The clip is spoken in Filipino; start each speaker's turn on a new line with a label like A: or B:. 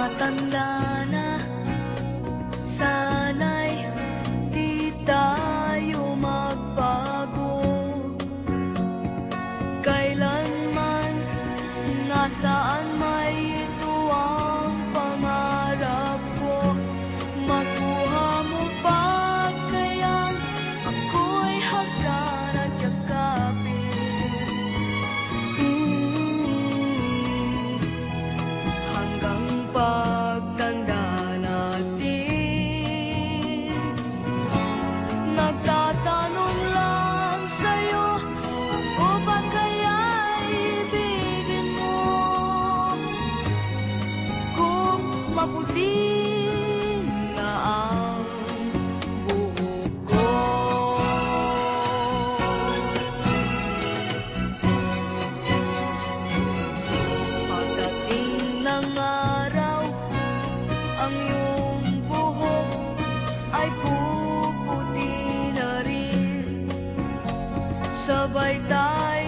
A: Tumatanda na, sana'y di tayo magbago. Kailanman, nasaan may ito ang pangarap ko. Makuha mo pa kayang ako'y hagdan at yakapin. Hanggang pagtanda natin, nagtatanong lang sa'yo, ako ba kaya ibigin mo? Kung maputi na ang buhok ko. Pagdating ng araw, ang iyong buhok ay puputi na rin. Sabay tayo